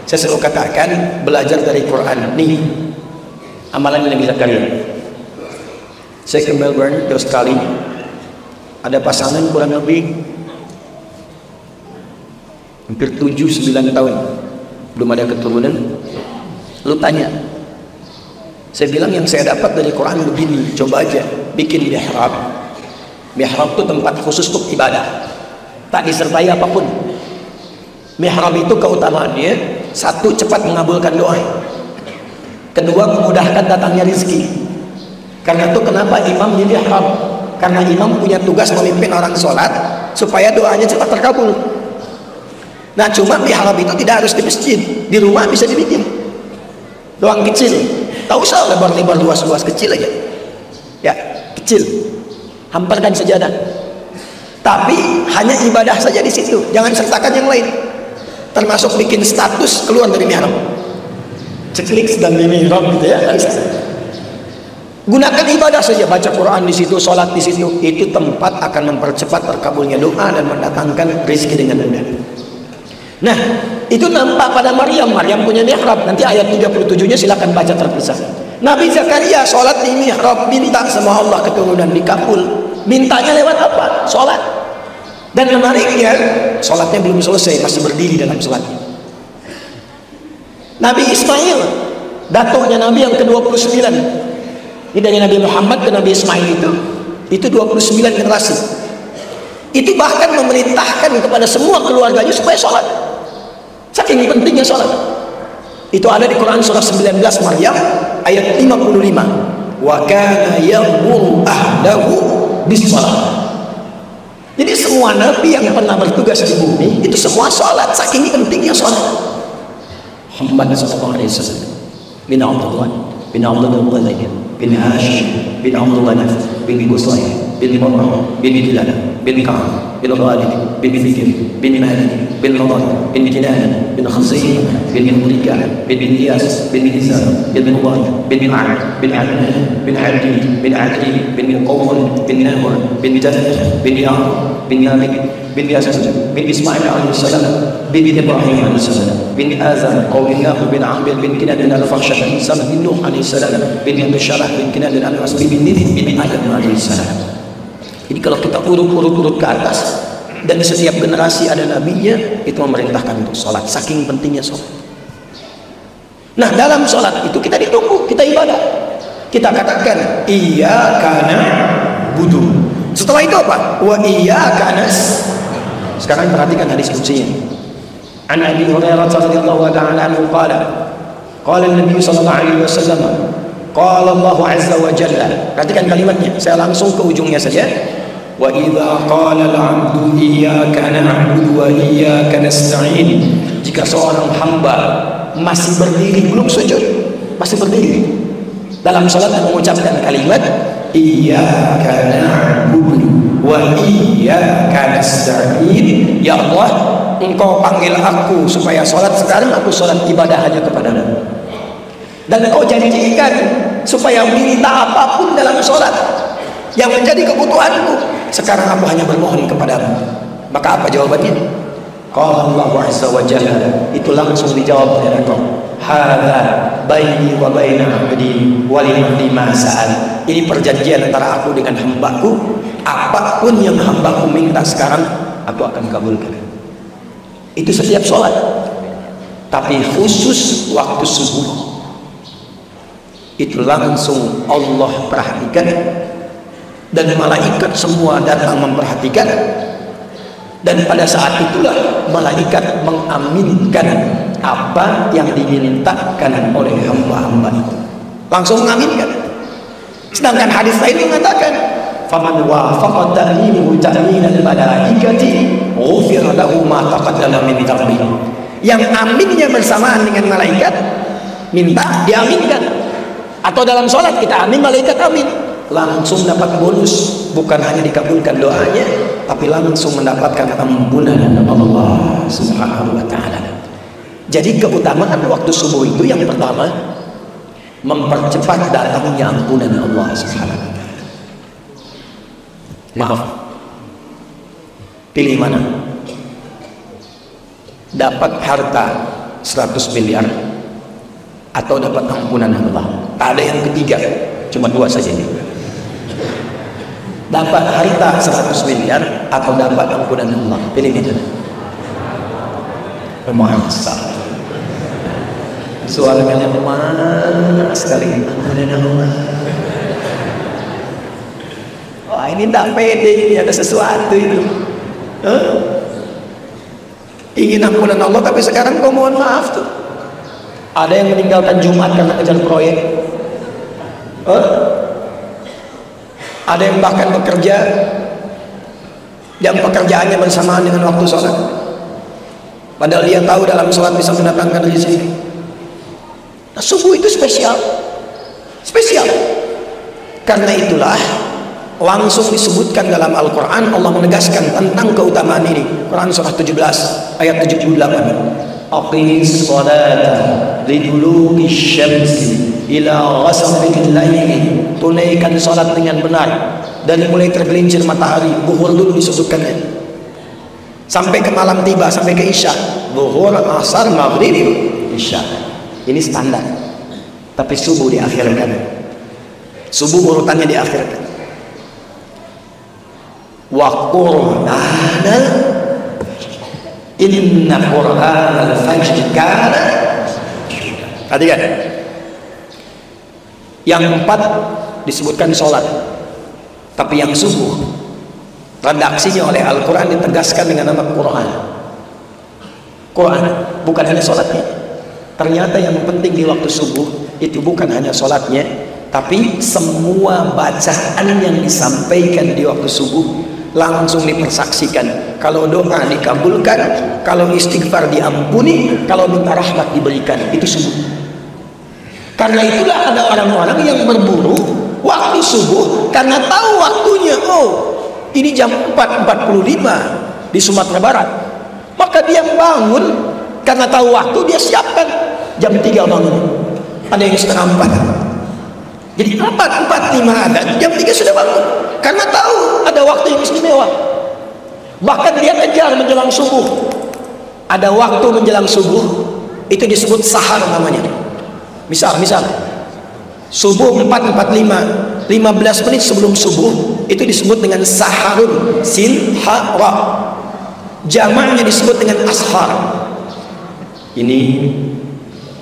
Saya selalu katakan, belajar dari Quran. Nih amalan Nabi Zakaria. Saya ke Melbourne di Australia, ada pasangan kurang lebih hampir 7-9 tahun belum ada keturunan. Lu tanya, saya bilang yang saya dapat dari Quran begini, coba aja bikin mihrab. Mihrab itu tempat khusus untuk ibadah, tak disertai apapun. Mihrab itu keutamaannya, satu, cepat mengabulkan doa, kedua, memudahkan datangnya rezeki. Karena itu kenapa imam di mihrab? Karena imam punya tugas memimpin orang sholat supaya doanya cepat terkabul. Nah, cuma mihrab itu tidak harus di masjid, di rumah bisa dibikin doang kecil, tak usah lebar-lebar luas-luas, kecil aja ya, kecil, hamparkan sajadah, tapi hanya ibadah saja di situ, jangan sertakan yang lain, termasuk bikin status keluar dari mihrab, ceklik sedang di mihrab gitu ya. Gunakan ibadah saja, baca Quran di situ, sholat di situ, itu tempat akan mempercepat terkabulnya doa dan mendatangkan rezeki dengan mudah. Nah, itu nampak pada Maryam. Maryam punya mihrab. Nanti ayat 37-nya silakan baca terpisah. Nabi Zakaria sholat di mihrab, minta sama Allah keturunan, dikabul. Mintanya lewat apa? Sholat. Dan menariknya, sholatnya belum selesai, masih berdiri dalam sholatnya. Nabi Ismail, datuknya Nabi yang ke-29. Ini dari Nabi Muhammad ke Nabi Ismail itu 29 generasi. Itu bahkan memerintahkan kepada semua keluarganya supaya sholat. Saking pentingnya sholat. Itu ada di Quran surah 19 Maryam ayat 55. Wa kana ya'muru ahlahu bis-shalah. Jadi semua nabi yang pernah bertugas di bumi itu semua sholat, saking pentingnya sholat. Muhammad sallallahu alaihi wasallam bin Abdullah bin bin Hashim bin Abdullah bin Qusay bin Murrah bin Hilal bin Ka'ab bin Ghalib bin Fikr bin Mahdi bin Nadar bin Kinana bin Khazim bin Murika bin Ilyas bin Nizar bin Mubad bin Ma'ad bin Adnan bin Adi bin Adri bin Qawm bin Nahur bin Tafir bin Ya'qub bin Yamik bin Yasir bin Ismail alaihissalam bin Ibrahim alaihissalam bin Azar Qawmiyah bin Amir bin Kinan bin Al-Fakhshah bin Nuh alaihissalam bin Yabsharah bin Kinan bin Al-As bin Nidh bin Adam alaihissalam. Jadi kalau kita urut ke atas, dan di setiap generasi ada nabinya, itu memerintahkan untuk sholat, saking pentingnya sholat. Nah, dalam sholat itu kita ditunggu, kita ibadah, kita katakan iyyaka na'budu. Setelah itu apa? Wa iyyaka nasta'in. Sekarang perhatikan hadis kuncinya. An Abi Hurairah radhiyallahu ta'ala anhu qala an-nabiy sallallahu alaihi wasallam qala Allah azza wa jalla. Perhatikan kalimatnya, saya langsung ke ujungnya saja. Wa idza qala al-'abdu iyyaka na'budu wa iyyaka nasta'in. Jika seorang hamba masih berdiri, belum sujud, masih berdiri dalam salat dan mengucapkan kalimat iyyaka na'budu wa iyyaka nasta'in, ya Allah, Engkau panggil aku supaya salat sekarang, aku salat ibadah hanya kepadamu, dan Engkau janjikan supaya minta apapun dalam salat yang menjadi kebutuhanku, sekarang aku hanya bermohon kepadamu. Maka apa jawabannya? Qala Allah azza wa jalla, itu langsung dijawab oleh engkau, hadza baini wa baina 'abdi wa li ma sa'al. Ini perjanjian antara aku dengan hambaku, apapun yang hambaku minta sekarang aku akan kabulkan. Itu setiap sholat, tapi khusus waktu subuh itu langsung Allah perhatikan, dan malaikat semua datang memperhatikan, dan pada saat itulah malaikat mengaminkan apa yang dimintakan oleh hamba-hamba itu, langsung mengaminkan. Sedangkan hadis lain mengatakan faman wafaqa ta'minuhu ta'minal malaikati ghufira lahu ma taqaddama min dhanbi. Yang aminnya bersamaan dengan malaikat, minta diaminkan. Atau dalam sholat kita amin, malaikat amin, langsung dapat bonus, bukan hanya dikabulkan doanya, tapi langsung mendapatkan ampunan Allah Subhanahu wa ta'ala. Jadi keutamaan waktu subuh itu yang pertama, mempercepat datangnya ampunan Allah Subhanahu wa ta'ala. Maaf, Pilih mana? Dapat harta 100 miliar atau dapat ampunan Allah? Tak ada yang ketiga, cuma dua saja ini. Dapat harta 100 miliar atau dapat ampunan Allah? Pilih itu. Masa suaranya lemah sekali. Ampunan Allah. Wah, ini tak pede, ini ada sesuatu itu. Ingin ampunan Allah tapi sekarang kau mohon maaf tuh. Ada yang meninggalkan Jumat karena kejar proyek. Ada yang bahkan bekerja yang pekerjaannya bersamaan dengan waktu sholat, padahal dia tahu dalam sholat bisa mendatangkan rezeki. Nah, subuh itu spesial. Karena itulah langsung disebutkan dalam Al-Quran, Allah menegaskan tentang keutamaan ini. Quran surah 17 ayat 78. Aqimis salata liduluki syamsi ila ghasaqil laili. Tunaikan salat dengan benar dari mulai tergelincir matahari. Zuhur dulu disebutkannya sampai ke malam tiba, sampai ke isya. Zuhur, asar, maghrib, isya. Ini standar. Tapi subuh diakhirkan. Subuh urutannya diakhirkan. Wa qur'anal inna qur'anal fajr kana. Tadi kan yang 4 disebutkan sholat, tapi yang subuh redaksinya oleh Al-Quran ditegaskan dengan nama Quran. Quran bukan hanya sholatnya. Ternyata yang penting di waktu subuh itu bukan hanya sholatnya, tapi semua bacaan yang disampaikan di waktu subuh langsung dipersaksikan. Kalau doa dikabulkan, kalau istighfar diampuni, kalau minta rahmat diberikan. Itu subuh. Karena itulah ada orang-orang yang berburu waktu subuh karena tahu waktunya. Oh, ini jam 4.45 di Sumatera Barat. Maka dia bangun karena tahu waktu, dia siapkan jam 3 bangun. Ada yang setengah 4. Jadi 4.45 ada, jam 3 sudah bangun. Karena tahu ada waktu yang istimewa. Bahkan dia kejar menjelang subuh. Ada waktu menjelang subuh, itu disebut sahar namanya. Misal subuh 4.45, 15 menit sebelum subuh itu disebut dengan saharun, sin ha ra. Jamaknya disebut dengan ashar. Ini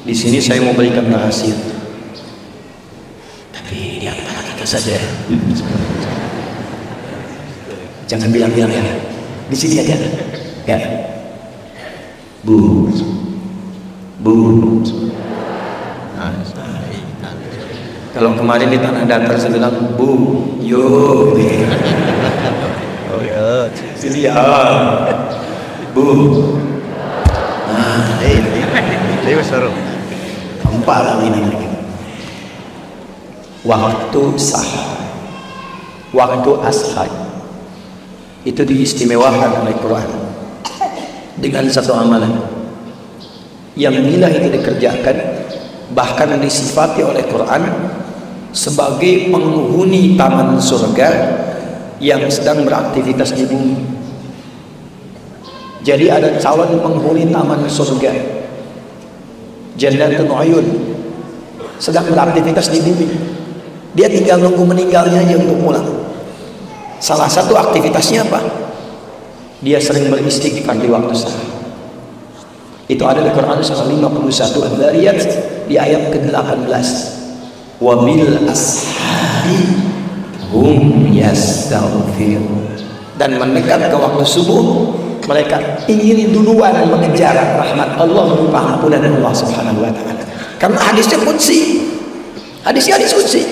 di sini saya mau berikan rahasia. Tapi di antara kita saja. Jangan bilang-bilang ya. Di sini aja. Ya. Bu. Kalau kemarin di Tanah Datar saya bilang bu, yo. Oh ya, sini ya. Bu. Nah, ini seru. Empat ini. Waktu sahar, waktu ashar itu diistimewakan oleh Quran dengan satu amalan yang bila itu dikerjakan bahkan disifati oleh Quran sebagai penghuni taman surga yang sedang beraktivitas di bumi. Jadi ada calon penghuni taman surga, Jannatul Uyun, sedang beraktivitas di bumi. Dia tinggal nunggu meninggalnya aja untuk pulang. Salah satu aktivitasnya apa? Dia sering beristighfar di waktu sahar. Itu ada di Quran surah 51 Al-Dhariyat di ayat ke-18. Wa bil ashari hum yastaghfirun. Dan mendekat ke waktu subuh, mereka ingin duluan mengejar rahmat Allah berupa ampunan Allah Subhanahu wa taala. Karena hadisnya qudsi. Hadisnya hadis qudsi.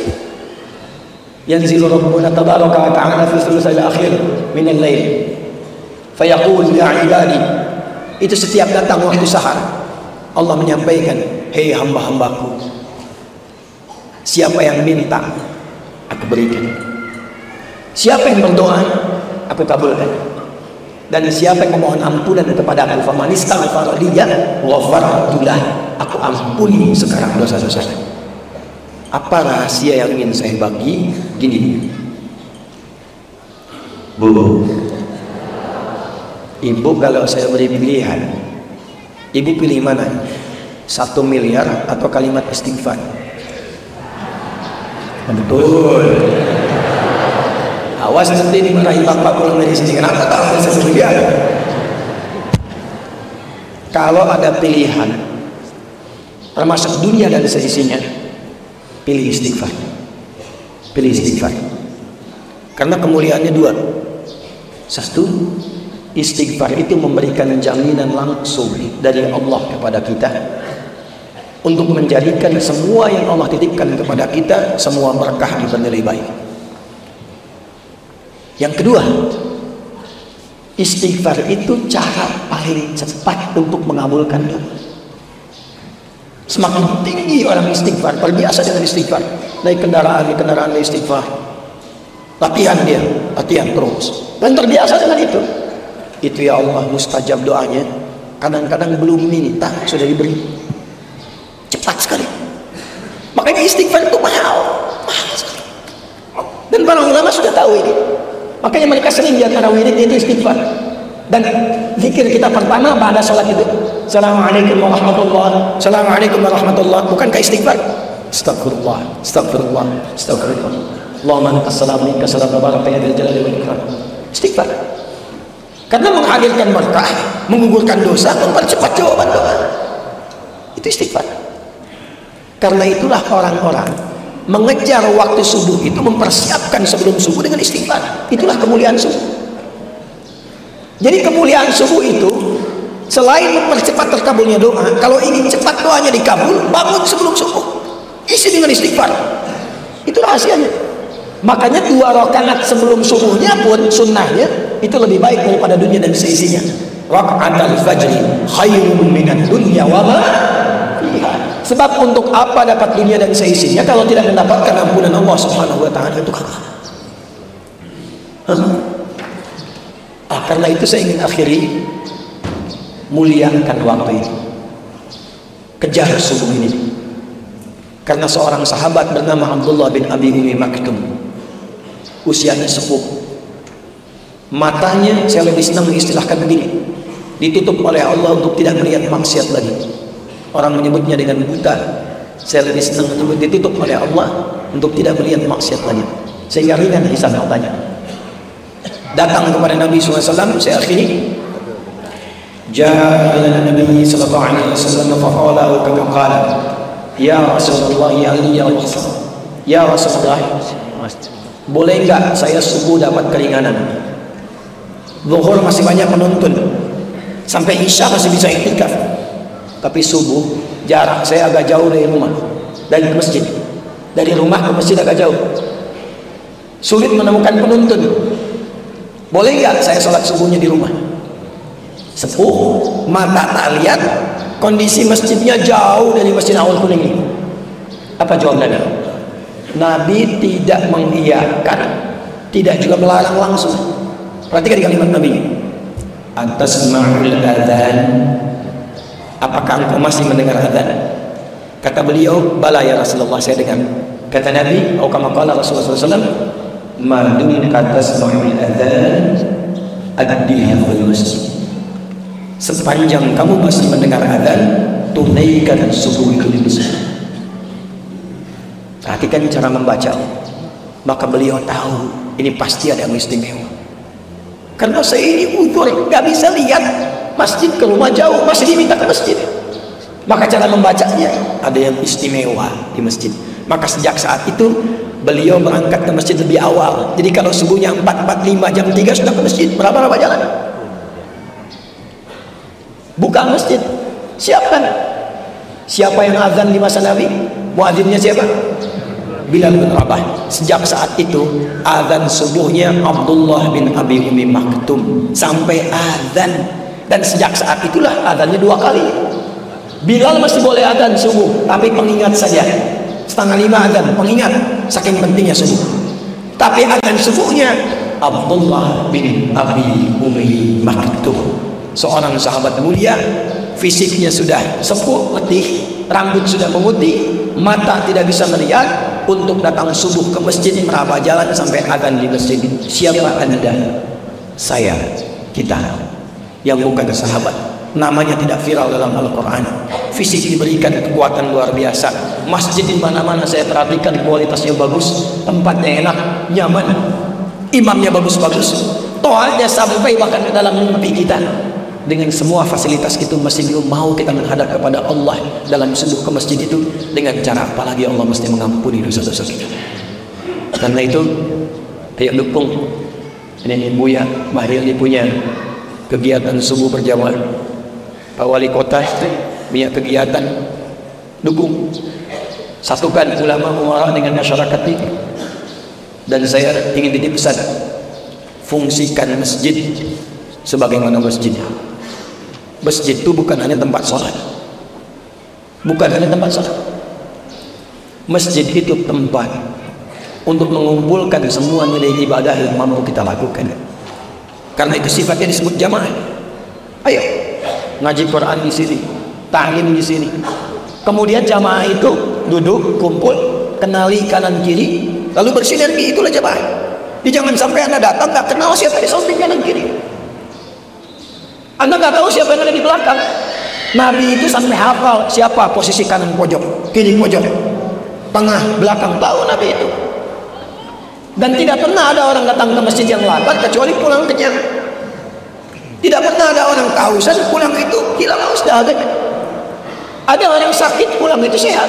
Yanzilu Rabbuna tabaraka wa ta'ala fi thulutsil akhir min al-lail. Fayaqul ya ibadi. Itu setiap datang waktu sahar Allah menyampaikan, hei hamba-hambaku, siapa yang minta aku berikan, siapa yang berdoa aku kabulkan, dan siapa yang memohon ampunan kepada aku, faman istaghfara liya ghafartu lah, aku ampuni sekarang dosa-dosanya. Apa rahasia yang ingin saya bagi? Gini, Bu, Ibu kalau saya beri pilihan, ibu pilih mana? 1 miliar atau kalimat istighfar? Betul. Awas nanti dimarahi bapak pulang dari sini. Kenapa tahu 1 miliar? Kalau ada pilihan, termasuk dunia dan seisinya, pilih istighfar. Pilih istighfar. Karena kemuliaannya 2. 1, istighfar itu memberikan jaminan langsung dari Allah kepada kita untuk menjadikan semua yang Allah titipkan kepada kita semua berkah bernilai baik. Yang kedua, istighfar itu cara paling cepat untuk mengabulkan doa. Semakin tinggi orang istighfar, terbiasa dengan istighfar, naik kendaraan istighfar, latihan terus, dan terbiasa dengan itu ya Allah mustajab doanya. Kadang-kadang belum minta sudah diberi, cepat sekali. Makanya istighfar itu mahal sekali. Dan para ulama sudah tahu ini. Makanya mereka sering di antara wirid itu istighfar. Dan zikir kita pertama pada sholat itu, Assalamualaikum warahmatullahi, Assalamualaikum warahmatullahi. Bukankah istighfar? Astagfirullah, astagfirullah, astagfirullah. Allahumma antas salam, minka salam, tabaraka ya dzal jalali wal ikram. Istighfar. Karena menghadirkan berkah, menggugurkan dosa, mempercepat jawaban doa. Itu istighfar. Karena itulah orang-orang mengejar waktu subuh itu, mempersiapkan sebelum subuh dengan istighfar. Itulah kemuliaan subuh. Jadi kemuliaan subuh itu selain mempercepat terkabulnya doa, kalau ingin cepat doanya dikabul, bangun sebelum subuh, isi dengan istighfar. Itu rahasianya. Makanya 2 rakaat sebelum subuhnya pun sunnahnya itu lebih baik daripada dunia dan seisinya. Raka'atul fajri khairun minad dunya wa ma fiha. Sebab untuk apa dapat dunia dan seisinya kalau tidak mendapatkan ampunan Allah Subhanahu wa taala? Itu apa? Karena itu saya ingin akhiri, muliakan waktu ini, kejar subuh ini. Karena seorang sahabat bernama Abdullah bin Abi Umi Maktum, usianya sepuh, matanya saya lebih senang mengistilahkan begini, ditutup oleh Allah untuk tidak melihat maksiat lagi. Orang menyebutnya dengan buta, saya lebih senang menyebut ditutup oleh Allah untuk tidak melihat maksiat lagi, sehingga ringan hisab matanya. Datang kepada Nabi SAW, saya akhiri, Ja'a ila Nabi sallallahu alaihi wasallam faqala kama qala, ya Rasulullah, ya Rasulullah, boleh enggak saya subuh dapat keringanan? Zuhur masih banyak menuntun, sampai Isya masih bisa iktikaf, tapi subuh jarak saya agak jauh dari rumah, dari masjid, dari rumah ke masjid agak jauh, sulit menemukan penuntun. Boleh enggak saya sholat subuhnya di rumah? Sepuh, mata tak lihat, kondisi masjidnya jauh dari Masjid Awal Kuning ini. Apa jawabannya? Nabi tidak mengiyakan, tidak juga melarang langsung. Perhatikan kalimat Nabi. Antasma'ul adzan, apakah engkau masih mendengar adzan? Kata beliau, bala ya Rasulullah, saya dengar. Kata Nabi, atau kama qala Rasulullah SAW, madum tasma'ul adzan addiha fil masjid. Sepanjang kamu masih mendengar adzan, tunaikan subuh itu di masjid. Perhatikan cara membacanya. Maka beliau tahu ini pasti ada yang istimewa. Karena saya ini udur, gak bisa lihat masjid ke rumah jauh, masih diminta ke masjid. Maka cara membacanya ada yang istimewa di masjid. Maka sejak saat itu beliau berangkat ke masjid lebih awal. Jadi kalau subuhnya 4:45, jam 3 sudah ke masjid. Berapa jalan? Buka masjid, siapkan. Siapa yang azan di masa Nabi? Muadzinnya siapa? Bilal bin Rabah. Sejak saat itu azan subuhnya Abdullah bin Abi Umi Maktum sampai azan. Dan sejak saat itulah azannya 2 kali. Bilal masih boleh azan subuh, tapi pengingat saja. 4:30 azan, pengingat, saking pentingnya subuh. Tapi azan subuhnya Abdullah bin Abi Umi Maktum, seorang sahabat mulia, fisiknya sudah sepuh, letih, rambut sudah memutih, mata tidak bisa melihat, untuk datang subuh ke masjid, meraba jalan sampai azan di masjid. Siapa Anda? Saya, kita. yang bukan sahabat. Namanya tidak viral dalam Al-Quran. Fisik diberikan kekuatan luar biasa. Masjid di mana-mana saya perhatikan kualitasnya bagus, tempatnya enak, nyaman, imamnya bagus-bagus, toalnya sampai bahkan ke dalam mimpi kita. Dengan semua fasilitas itu masih belum mau kita menghadap kepada Allah dalam sudut ke masjid itu dengan cara apalagi Allah mesti mengampuni dosa-dosa kita. Karena itu ayo dukung ini Buya Bahril punya kegiatan subuh berjamaah. Pak Wali Kota punya kegiatan, dukung, satukan ulama umara dengan masyarakat ini. Dan saya ingin titip pesan, fungsikan masjid sebagaimana masjidnya. Masjid itu bukan hanya tempat sholat, bukan hanya tempat sholat. Masjid itu tempat untuk mengumpulkan semua nilai ibadah yang mampu kita lakukan. Karena itu sifatnya disebut jamaah. Ayo ngaji Quran di sini, ta'lim di sini. Kemudian jamaah itu duduk, kumpul, kenali kanan kiri, lalu bersinergi. Itulah jamaah. Jadi jangan sampai Anda datang nggak kenal siapa di samping kanan kiri. Anda nggak tahu siapa yang ada di belakang. Nabi itu sampai hafal siapa posisi kanan pojok, kiri pojok, tengah, belakang, tahu Nabi itu. Dan tidak pernah ada orang datang ke masjid yang lapar kecuali pulang kenyang. Tidak pernah ada orang kehausan pulang itu hilang haus dahaga. Ada orang sakit pulang itu sehat.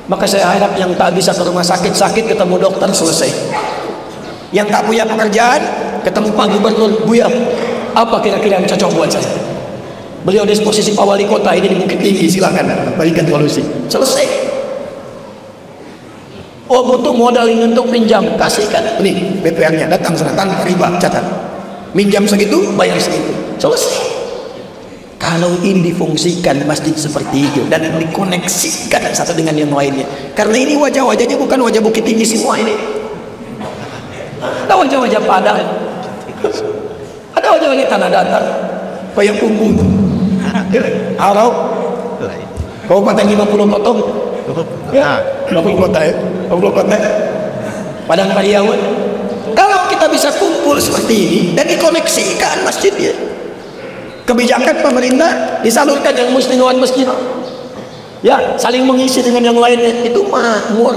Maka saya harap yang tak bisa ke rumah sakit ketemu dokter selesai. Yang tak punya pekerjaan ketemu Pak Gubernur, Buya, apa kira-kira yang cocok buat saya? Beliau di posisi Pak Wali Kota ini di Bukit Tinggi, silakan berikan solusi. Selesai. Oh butuh modal ini untuk pinjam, kasihkan. Ini BPR-nya datang sana tanpa riba, catat. Minjam segitu, bayar segitu, selesai. Kalau ini difungsikan masjid seperti itu dan dikoneksikan satu dengan yang lainnya, karena ini wajah-wajahnya bukan wajah Bukit Tinggi semua ini, ada wajah-wajah Padang, ada wajah-wajah tanah datar, kayak Punggung, Arau, Kabupaten 50 Potong, ya, 50 kota ya, 50 kota, Padang Pariaman. Kalau kita bisa kumpul seperti ini dan dikoneksikan masjidnya, kebijakan pemerintah disalurkan yang mesti lewat masjid, ya saling mengisi dengan yang lainnya, itu makmur.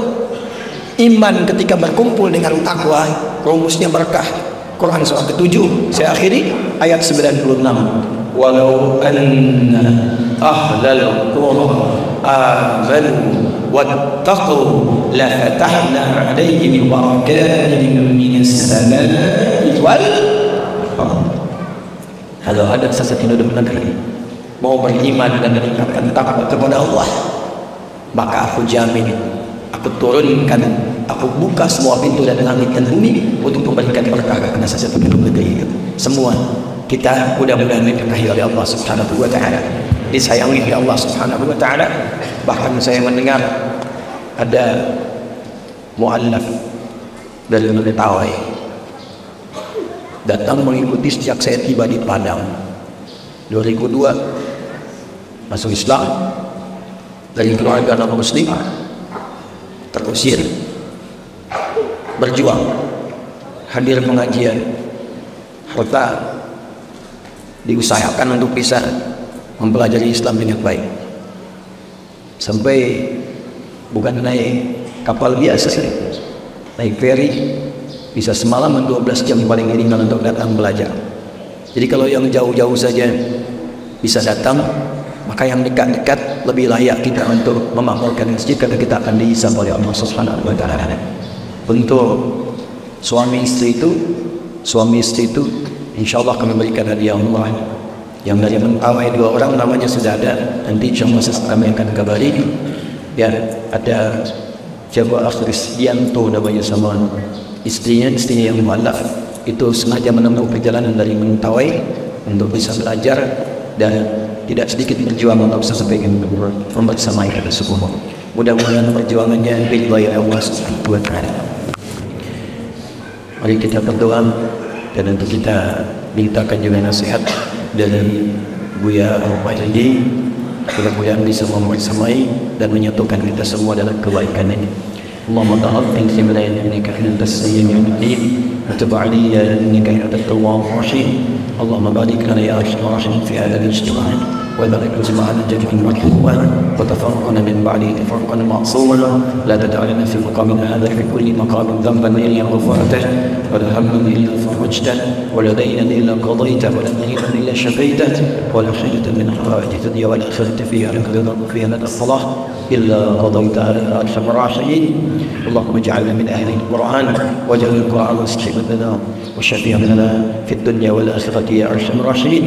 Iman ketika berkumpul dengan takwa, rumusnya berkah. Quran surah ke-7, saya akhiri ayat 96. Walau anna ahlal qura amanu wattaqu la fatahna 'alaihim barakatin minas samaa'i wal ardh. Kalau ada satu penduduk negeri mau beriman dan meningkatkan takwa kepada Allah, maka aku jamin, aku turunkan, aku buka semua pintu dan langit dan bumi untuk memberikan berkah kepada satu penduduk negeri itu. Semua kita mudah-mudahan diberkahi oleh Allah Subhanahu wa taala, disayangi oleh Allah Subhanahu wa taala. Bahkan saya mendengar ada muallaf dari Mentawai datang mengikuti sejak saya tiba di Padang 2002, masuk Islam dari keluarga non muslim, terusir, berjuang, hadir pengajian, harta diusahakan untuk bisa mempelajari Islam dengan baik, sampai bukan naik kapal biasa, naik ferry bisa semalaman 12 jam paling ringan untuk datang belajar. Jadi kalau yang jauh-jauh saja bisa datang, maka yang dekat-dekat lebih layak kita untuk memakmurkan masjid karena kita akan dihisab oleh Allah Subhanahu wa taala. Untuk suami istri itu insyaallah kami berikan hadiah umrah. Yang dari Mentawai 2 orang namanya sudah ada, nanti insyaallah kami akan kabari. Ya, ada Jabal Akhris Dianto namanya sama istrinya yang mualaf itu sengaja menempuh perjalanan dari Mentawai untuk bisa belajar dan tidak sedikit berjuang untuk sampai membersamai kita semua. Mudah-mudahan perjuangannya diridhai oleh Allah Subhanahu wa taala. Mari kita berdoa dan untuk kita mintakan juga nasihat dari Buya Bahril, mudah-mudahan bisa membersamai dan menyatukan kita semua dalam kebaikan ini. اللهم تغفل في ولاية إنك أنت السميع العليم وتب علي إنك أنت التواب الرحيم. اللهم بارك لنا يا أرحم الراحمين في هذا الاجتماع وبارك اجمعنا جميعا مرحوما وتفرقنا من بعده تفرقا معصوما. لا تدع لنا في مقامنا هذا في كل مقام ذنبا إلا غفرته ولا هما إلا فرجته ولا دينا إلا قضيته ولا مريضا إلا شفيته ولا حاجة من حوائج الدنيا والآخرة فيها لك رضا وفيها لك الصلاح إلا قضيتها يا أرحم الراحمين. اللهم اجعلنا من أهل القرآن واجعل القرآن صاحبا لنا وشفيعا لنا في الدنيا والآخرة يا أرحم الراحمين.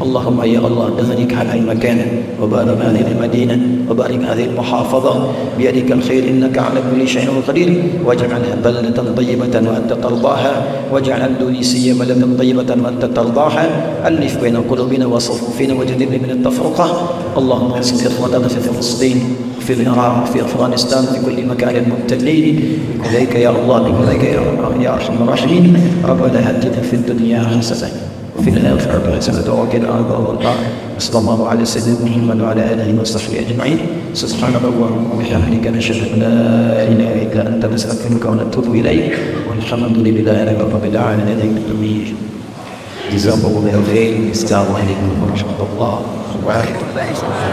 اللهم يا الله بارك هذا المكان وبارك هذه المدينة وبارك هذه المحافظة بيدك الخير إنك على كل شيء قدير. واجعلها بلدة طيبة وأنت ترضاها واجعل اندونيسيا بلدة طيبة وأنت ترضاها. ألف بين قلوبنا وصفوفنا وجنبنا من التفرقة. اللهم انصر إخواننا في فلسطين في العراق في أفغانستان في كل مكان مبتلين إليك يا الله إليك يا أرحم الراحمين. ربنا آتنا في الدنيا حسنة وفي الآخرة حسنة وقنا عذاب النار. صلى الله على سيدنا محمد وعلى آله وصحبه أجمعين. سبحانك اللهم وبحمدك نشهد أن لا إله إلا أنت نستغفرك ونتوب إليك والحمد لله رب العالمين. جزاكم الله خير. السلام عليكم ورحمة الله وبركاته.